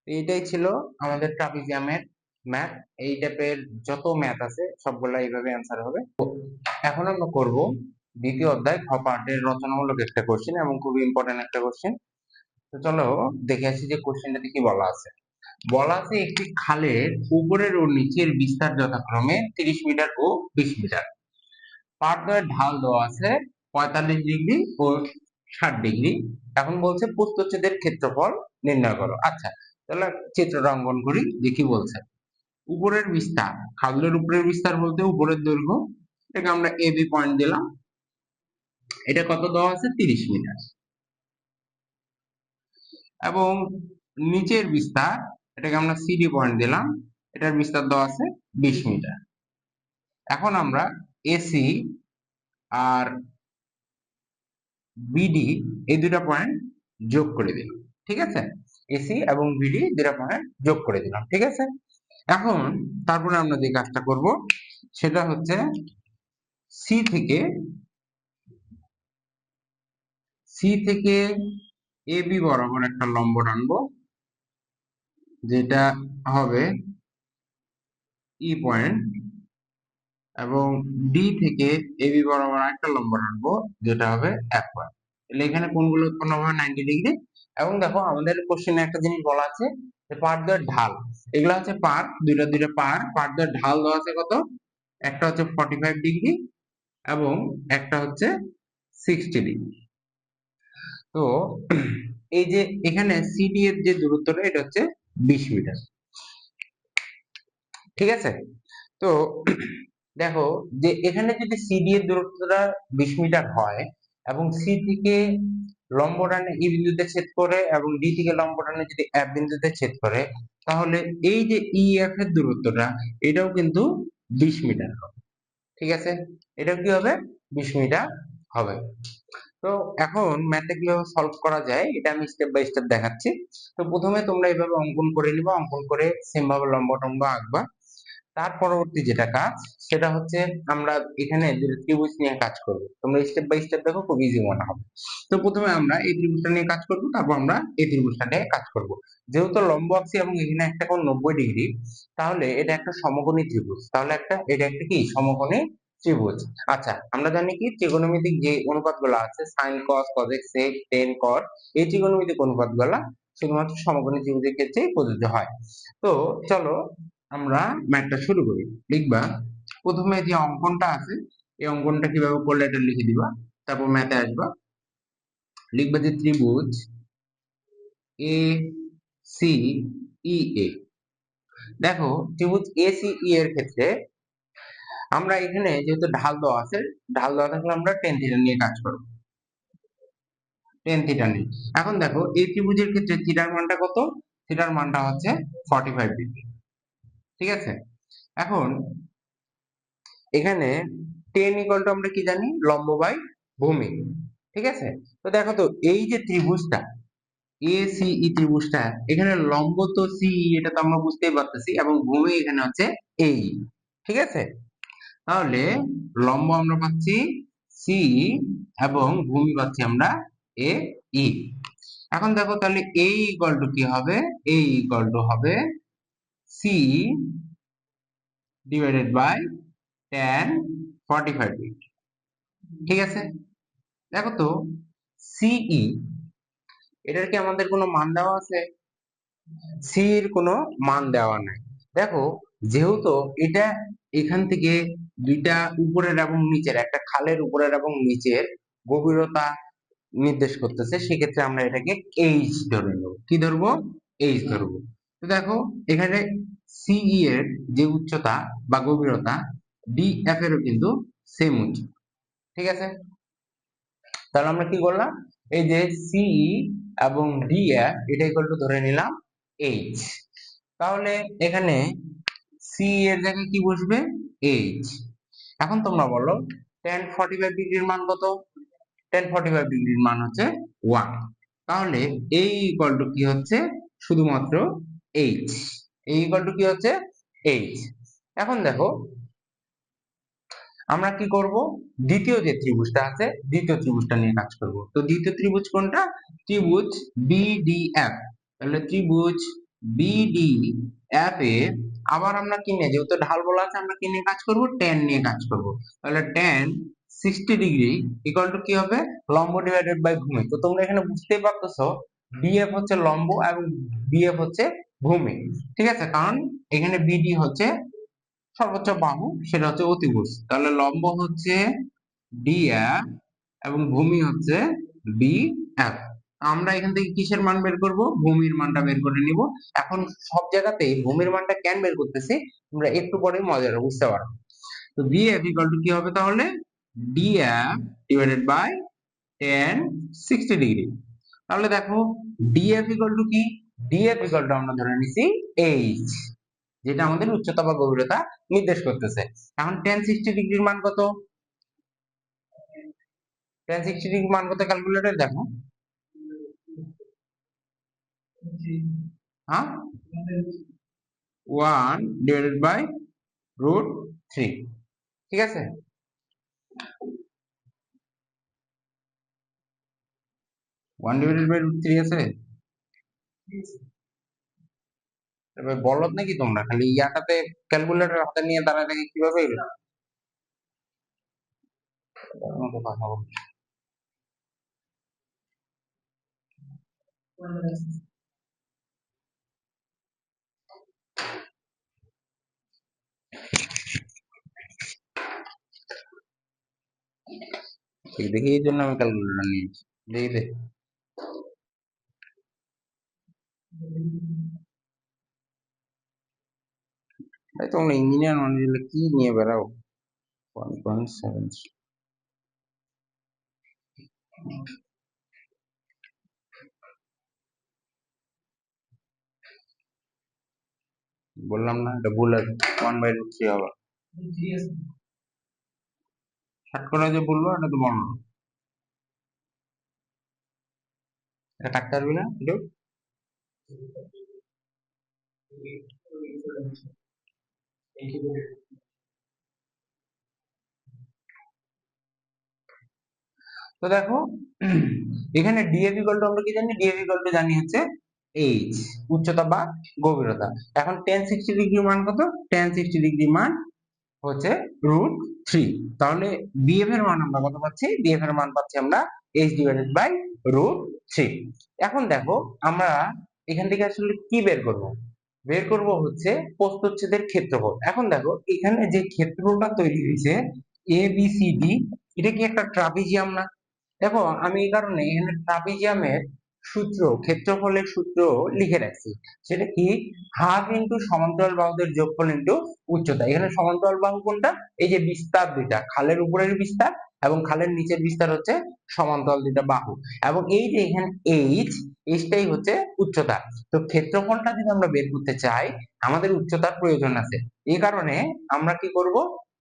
এইটাই ছিল আমাদের ট্রাপিজিয়ামের ম্যাথ, এই টাইপের যত ম্যাথ আছে সবগুলা এইভাবে অ্যান্সার হবে। এখন আমরা করব দ্বিতীয় অধ্যায় খ পার্টের রচনামূলক একটা কোশ্চেন এবং খুবই ইম্পর্টেন্ট একটা কোশ্চেন। তো চলো দেখে আসি যে কোশ্চেনটাতে কি বলা আছে। বলা আছে একটি খালের উপরের ও নিচের বিস্তার যথাক্রমে 30 মিটার ও 20 মিটার, পাড়দ্বয়ের ঢাল দেওয়া আছে 45 ডিগ্রি ও 60 ডিগ্রি। এখন বলছে প্রস্থচ্ছেদের ক্ষেত্রফল নির্ণয় করো। আচ্ছা তাহলে চিত্রটা অঙ্কন করি যে কি বলছে। উপরের বিস্তার, খালের উপরের বিস্তার বলতে উপরের দৈর্ঘ্য, এটাকে আমরা এ বি পয়েন্ট দিলাম, এটা কত দেওয়া আছে 30 মিটার, এবং নিচের বিস্তার, এটাকে আমরা সিডি পয়েন্ট দিলাম, এটার বিস্তার দেওয়া আছে 20 মিটার। এখন আমরা এসি আর বিডি এই দুটা পয়েন্ট যোগ করে দিলাম, ঠিক আছে, এসি এবং বিডি দুটা পয়েন্ট যোগ করে দিলাম, ঠিক আছে। এখন তারপরে আমরা যে কাজটা করব সেটা হচ্ছে সি থেকে এ বি বরাবর একটা লম্ব টানবো, যেটা হবে ই পয়েন্ট, এবং ডি থেকে এ বি বরাবর একটা লম্ব টানবো যেটা হবে এফ পয়েন্ট। তাহলে এখানে কোণগুলো উৎপন্ন হবে 90 ডিগ্রি। এবং দেখো আমাদের কোশ্চেনে একটা জিনিস বলা আছে যে পাড়দ্বয়ের ঢাল, এগুলো হচ্ছে পাড়, দুইটা দুইটা পাড়দ্বয়ের ঢাল দেওয়া আছে কত, একটা হচ্ছে 45 ডিগ্রি এবং একটা হচ্ছে 60 ডিগ্রি। তো এই যে এখানে সিডি এর যে দূরত্বটা এটা হচ্ছে 20 মিটার, ঠিক আছে। তো দেখো যে এখানে যদি সিডি এর দূরত্বটা 20 মিটার হয় এবং সি থেকে লম্ব টানে ই বিন্দুতে ছেদ করে এবং ডি থেকে লম্ব টানে যদি এফ বিন্দুতে ছেদ করে, তাহলে এই যে ই এফ এর দূরত্বটা এটাও কিন্তু 20 মিটার হবে, ঠিক আছে, এটাও কি হবে 20 মিটার হবে। তো এখন ম্যাথটা কিভাবে সলভ করা যায় এটা আমি স্টেপ বাই স্টেপ দেখাচ্ছি। তো প্রথমে তোমরা এইভাবে অঙ্কন করে নিবা, অঙ্কন করে সেম ভাবে লম্ব টম্ব আঁকবা। তার পরবর্তী যেটা কাজ সেটা হচ্ছে আমরা এখানে যে ত্রিভুজ নিয়ে কাজ করব, তোমরা স্টেপ বাই স্টেপ দেখো, খুব ইজি মনে হবে। তো প্রথমে আমরা এই ত্রিভুজটা নিয়ে কাজ করব, তারপর আমরা এই ত্রিভুজটা নিয়ে কাজ করব। যেহেতু লম্ব আঁকছি এবং এখানে একটা কোণ 90 ডিগ্রি, তাহলে এটা একটা সমকোণী ত্রিভুজ, তাহলে এটা একটা কি সমকোণী ত্রিভুজ। আচ্ছা আমরা জানি কি ত্রিকোণমিতিক যে অনুপাতগুলো আছে sin cos cosec sec tan cot, এই ত্রিকোণমিতিক অনুপাতগুলো শুধুমাত্র সমকোণী ত্রিভুজের ক্ষেত্রেই প্রযোজ্য হয়। তো চলো আমরা ম্যাথটা শুরু করি। লিখবা প্রথমে যে অঙ্কনটা আছে এই অঙ্কনটা কিভাবে করলে এটা লিখে দিবা, তারপর ম্যাথে আসবা। লিখবা যে ত্রিভুজ এ সি ই এ। দেখো ত্রিভুজ এ সি ই এর ক্ষেত্রে আমরা এখানে যেহেতু ঢাল দেওয়া আছে, ঢাল দেওয়া থাকলে আমরা টেন থিটা নিয়ে কাজ করব, টেন থিটা নিয়ে। এখন দেখো এই ত্রিভুজের ক্ষেত্রে থিটার মানটা কত? থিটার মানটা হচ্ছে 45 ডিগ্রি। ঠিক আছে, এখন এখানে টেন ইকুয়াল টু আমরা কি জানি? লম্ব বাই ভূমি। ঠিক আছে, তো দেখো তো এই যে ত্রিভুজটা এ সি ই ত্রিভুজটা, এখানে লম্ব তো সি, এটা তো আমরা বুঝতেই পারতেছি, এবং ভূমি এখানে হচ্ছে এই। ঠিক আছে, তাহলে লম্ব আমরা পাচ্ছি সি এবং ভূমি পাচ্ছি আমরা এ ই। এখন দেখো তাহলে এ ইকুয়াল টু কি হবে? এ ইকুয়াল টু হবে c divided by tan 45 degree. ঠিক আছে, দেখো তো সিই এটার কি আমাদের কোনো মান দেওয়া আছে? সি এর কোনো মান দেওয়া নাই। দেখো যেহেতু এটা এখান থেকে দুইটা উপরের এবং নিচের, একটা খালের উপরের এবং নিচের গভীরতা নির্দেশ করতেছে, সেক্ষেত্রে আমরা এটাকে এইচ ধরে নেব। কি ধরবো? এইচ ধরবো। তো দেখো এখানে সিই এর যে উচ্চতা বা গভীরতা, ডিএফ এরও কিন্তু সেম উচ্চতা। ঠিক আছে, তাহলে আমরা কি করলাম? এই যে সিই এবং ডিএফ এটা ইকুয়াল টু ধরে নিলাম এইচ। তাহলে এখানে সি এর জায়গায় কি বসবে? এইচ। এখন তোমরা বলো tan 45 ডিগ্রির মান কত? tan 45 ডিগ্রির মান হচ্ছে 1। তাহলে এই ইকুয়াল টু কি হচ্ছে? শুধুমাত্র এইচ। এই ইকুয়াল টু কি হচ্ছে? এইচ। এখন দেখো আমরা কি করব? দ্বিতীয় যে ত্রিভুজটা আছে, দ্বিতীয় ত্রিভুজটা নিয়ে কাজ করব। তো দ্বিতীয় ত্রিভুজ কোনটা? ত্রিভুজ বিডিএফ। তাহলে ত্রিভুজ বিডিএফ এ আবার আমরা কি নিয়ে, যেহেতু ঢাল বলা আছে, আমরা কি নিয়ে কাজ করব? tan নিয়ে কাজ করব। তাহলে tan 60 ডিগ্রি ইকুয়াল টু কি হবে? লম্ব ডিভাইডেড বাই ভূমি। তো তোমরা এখানে বুঝতেই পারতেছো ডিএফ হচ্ছে লম্ব এবং বিএফ হচ্ছে ভূমি। ঠিক আছে, কারণ এখানে বিডি হচ্ছে সর্বোচ্চ বাহু, সেটা হচ্ছে অতিভুজ। তাহলে লম্ব হচ্ছে ডিএফ এবং ভূমি হচ্ছে বিএফ। আমরা এখান থেকে কিসের মান বের করব? ভূমির মানটা বের করে নিব। এখন সব জায়গাতেই ভূমির মানটা কেন বের করতেছি আমরা একটু পরে মজাটা বুঝতে পারবো। তো বিএফ ইকুয়াল টু কি হবে তাহলে? DF divided by tan 60 degree. তাহলে দেখো ডিএফ ইকুয়াল টু কি? ডিএফ ইকুয়াল টু আমরা ধরে নিছি এইচ, যেটা আমাদের উচ্চতা বা গভীরতা নির্দেশ করতেছে। এখন tan 60 ডিগ্রির মান কত? tan 60 ডিগ্রির মান কত ক্যালকুলেটর দেখো। হ্যাঁ, 1 ডিভাইডেড বাই √3। ঠিক আছে, 1 ডিভাইডেড বাই √3 আছে। তবে বলদ নাকি তোমরা, খালি ইয়াটাতে ক্যালকুলেটর হাতে নিয়ে দাঁড়ায় থেকে কিভাবে এলো? কথা বল। দেখি এই জন্য আমি ক্যালকুলেটর নিয়েছি। দেখি দে। তাই তোমরা ইঞ্জিনিয়ার মানুষ হলে কি নিয়ে বেড়াও? 1.7 বললাম না এটা ভুল আছে, 1/√3 হবে। শর্ট করে যে বললো এটা তো বললো এটা কাটতে পারবি না একটু? তো দেখো এখানে ডিএফ ইকুয়াল টু আমরা কি জানি? ডিএফ ইকুয়াল টু জানি হচ্ছে এইচ, উচ্চতা বা গভীরতা। এখন tan 60 ডিগ্রি মান কত? tan 60 ডিগ্রি মান হচ্ছে √3। তাহলে বিএফ এর মান আমরা কত পাচ্ছি? বিএফ এর মান পাচ্ছি আমরা h/√3। এখন দেখো আমরা এখান থেকে আসলে কি বের করব? বের করব হচ্ছে প্রস্থচ্ছেদের ক্ষেত্রফল। এখন দেখো এখানে যে ক্ষেত্রফলটা তৈরি হয়েছে ABCD, এটা কি একটা ট্রাপিজিয়াম না? দেখো আমি এই কারণে এখানে ট্রাপিজিয়ামের সূত্র, ক্ষেত্রফলের সূত্র লিখে রাখছি। সেটা কি? হাফ ইন্টু সমান্তরাল বাহুদের যোগফল ইন্টু উচ্চতা। এখানে সমান্তরাল বাহু কোনটা? এই যে বিস্তার দুইটা, খালের উপরের বিস্তার এবং খালের নিচের বিস্তার হচ্ছে সমান্তরাল দুইটা বাহু। এবং এই যে এখানে এইচটাই হচ্ছে উচ্চতা। তো ক্ষেত্রফলটা যদি আমরা বের করতে চাই, আমাদের উচ্চতার প্রয়োজন আছে। এই কারণে আমরা কি করব?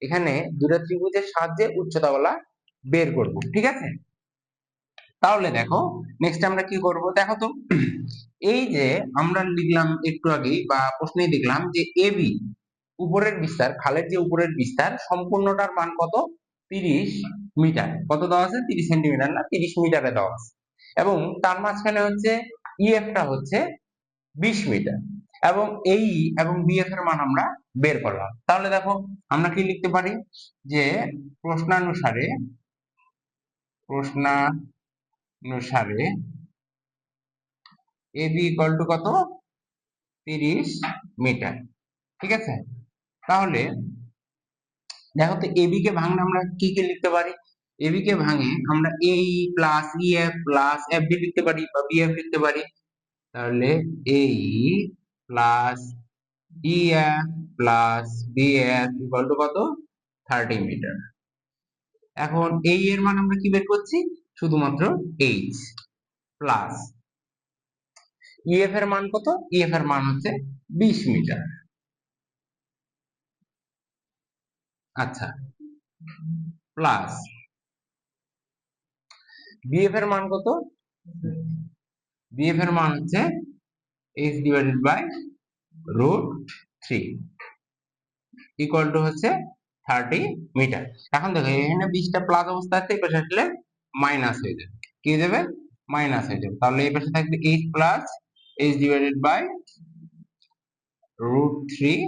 এখানে দুটা ত্রিভুজের সাহায্যে উচ্চতাগুলা বের করব। ঠিক আছে? তাহলে দেখো নেক্সট আমরা কি করব? দেখো তো, এই যে আমরা লিখলাম একটু আগেই বা প্রশ্নেই দেখলাম যে এবি উপরের বিস্তার, খালের যে উপরের বিস্তার সম্পূর্ণটার মান কত? 30 মিটার। কত দেওয়া আছে? 30 সেন্টিমিটার না, 30 মিটারে দেওয়া আছে। এবং তার মাঝখানে হচ্ছে ইএফটা হচ্ছে 20 মিটার। এবং এই এবং বিএফ এর মান আমরা বের করলাম। তাহলে দেখো আমরা কি লিখতে পারি? যে প্রশ্নানুসারে প্রশ্নানুসারে এবি ইকুয়াল টু কত? 30 মিটার। ঠিক আছে? তাহলে দেখো তো এবি কে ভাঙলে আমরা কি কি লিখতে পারি? এবি কে ভাঙে আমরা এই প্লাস ইএফ প্লাস এফবি লিখতে পারি বা বিএফ লিখতে পারি। তাহলে এই plus EF plus BF equal to কত? 30 মিটার। এখন এই এর মান আমরা কি বের করছি? শুধুমাত্র এইচ প্লাস ইএফ এর মান কত? ইএফ এর মান হচ্ছে 20 মিটার। আচ্ছা, প্লাস বিএফ এর মান কত? বিএফ এর মান হচ্ছে h/√3 ইকুয়াল টু হচ্ছে 30 মিটার। এখন দেখো এখানে 20টা প্লাস অবস্থা আছে, এই পাশে আসলে মাইনাস হয়ে যাবে। কি হয়ে যাবে? মাইনাস হয়ে যাবে। তাহলে এই পাশে থাকবে h plus h/√3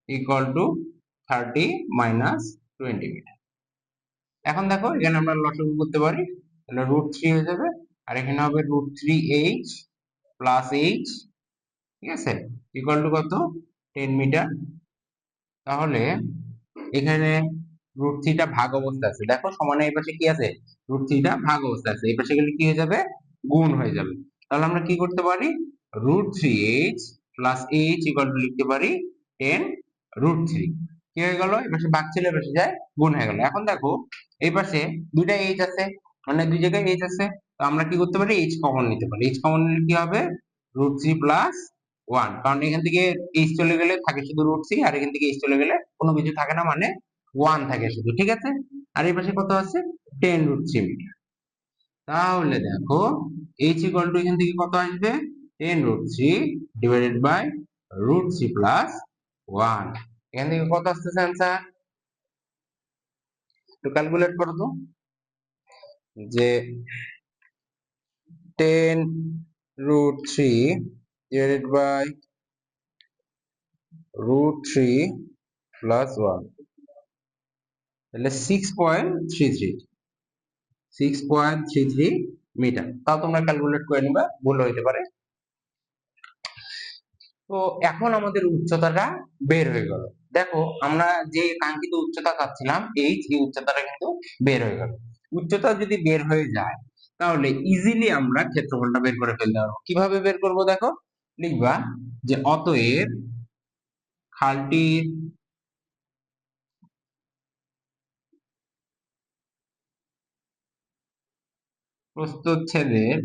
equal to 30 minus 20 metre. এখন দেখো এখানে আমরা লসাগু করতে পারি, তাহলে √3 হয়ে যাবে। আর এখানে হবে √3h প্লাস h, ঠিক আছে, ইকুয়াল টু কত? 10 মিটার। তাহলে এখানে √3টা ভাগ অবস্থা আছে, দেখো সমানে এই পাশে কি আছে? √3টা ভাগ অবস্থা আছে, এই পাশে গেলে কি হয়ে যাবে? গুণ হয়ে যাবে। তাহলে আমরা কি করতে পারি? √3h plus h equal to লিখতে পারি 10√3। কি হয়ে গেল? এই পাশে ভাগ ছিল, এই পাশে যায় গুণ হয়ে গেল। এখন দেখো এই পাশে দুইটা h আছে, মানে দুই জায়গায় h আছে, তো আমরা কি করতে পারি? h কমন নিতে পারি। h কমন নিলে কি হবে? √3 প্লাস 1, কারণ এখান থেকে h চলে গেলে থাকে শুধু √3, আর এখান থেকে h চলে গেলে কোনো কিছু থাকে না, মানে 1 থাকে শুধু। ঠিক আছে? আর এই পাশে কত আছে? 10√3 মিটার। তাহলে দেখো h ইকুয়াল টু এখান থেকে কত আসবে? 10√3 ডিভাইডেড বাই √3 প্লাস 1। এখান থেকে কত আসতেছে অ্যান্সার? একটু ক্যালকুলেট করো তো, যে 10√3 ডিভাইডেড বাই √3 প্লাস 1, তাহলে 6.33 মিটার। তাও তোমরা ক্যালকুলেট করে নিবা, ভুল হইতে পারে। তো এখন আমাদের উচ্চতাটা বের হয়ে গেল। দেখো আমরা যে কাঙ্ক্ষিত উচ্চতা পাচ্ছিলাম এই উচ্চতাটা কিন্তু বের হয়ে গেল। উচ্চতা যদি বের হয়ে যায় তাহলে ইজিলি আমরা ক্ষেত্রফলটা বের করে ফেলতে পারবো। কিভাবে বের করব? দেখো লিখবা যে অতএব খালটির প্রস্থচ্ছেদের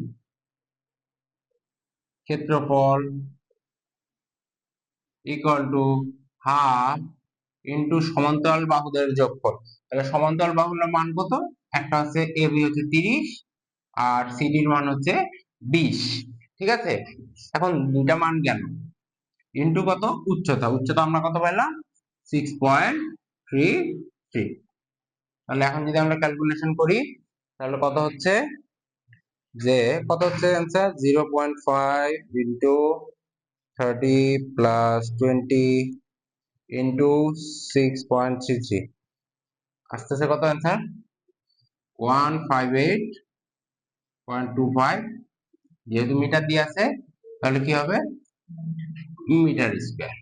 ক্ষেত্রফল ইকুয়াল টু হাফ ইন্টু সমান্তরাল বাহুদের যোগফল। তাহলে সমান্তরাল বাহুর মান কত? একটা হচ্ছে এবি হচ্ছে 30 আর সিডির মান হচ্ছে 20। ঠিক আছে? এখন দুইটা মান গেল, ইন্টু কত? উচ্চতা। উচ্চতা আমরা কত পাইলাম? 6.33। তাহলে এখন যদি আমরা ক্যালকুলেশন করি তাহলে কত হচ্ছে? যে কত হচ্ছে অ্যান্সার? 0.5 ইন্টু 30 প্লাস 20 ইন্টু 6.33 আসতেছে কত অ্যান্সার? 158.25। যেহেতু মিটার দিয়ে আছে তাহলে কি হবে? Metre square.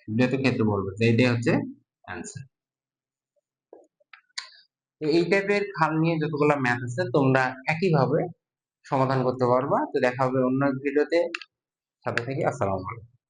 যেহেতু ক্ষেত্র বলবে তো এইটাই হচ্ছে অ্যান্সার। তো এই টাইপের খাল নিয়ে যতগুলো ম্যাথ আছে তোমরা একইভাবে সমাধান করতে পারবা। তো দেখা হবে অন্য ভিডিওতে। সাথে থেকে আসসালামু আলাইকুম।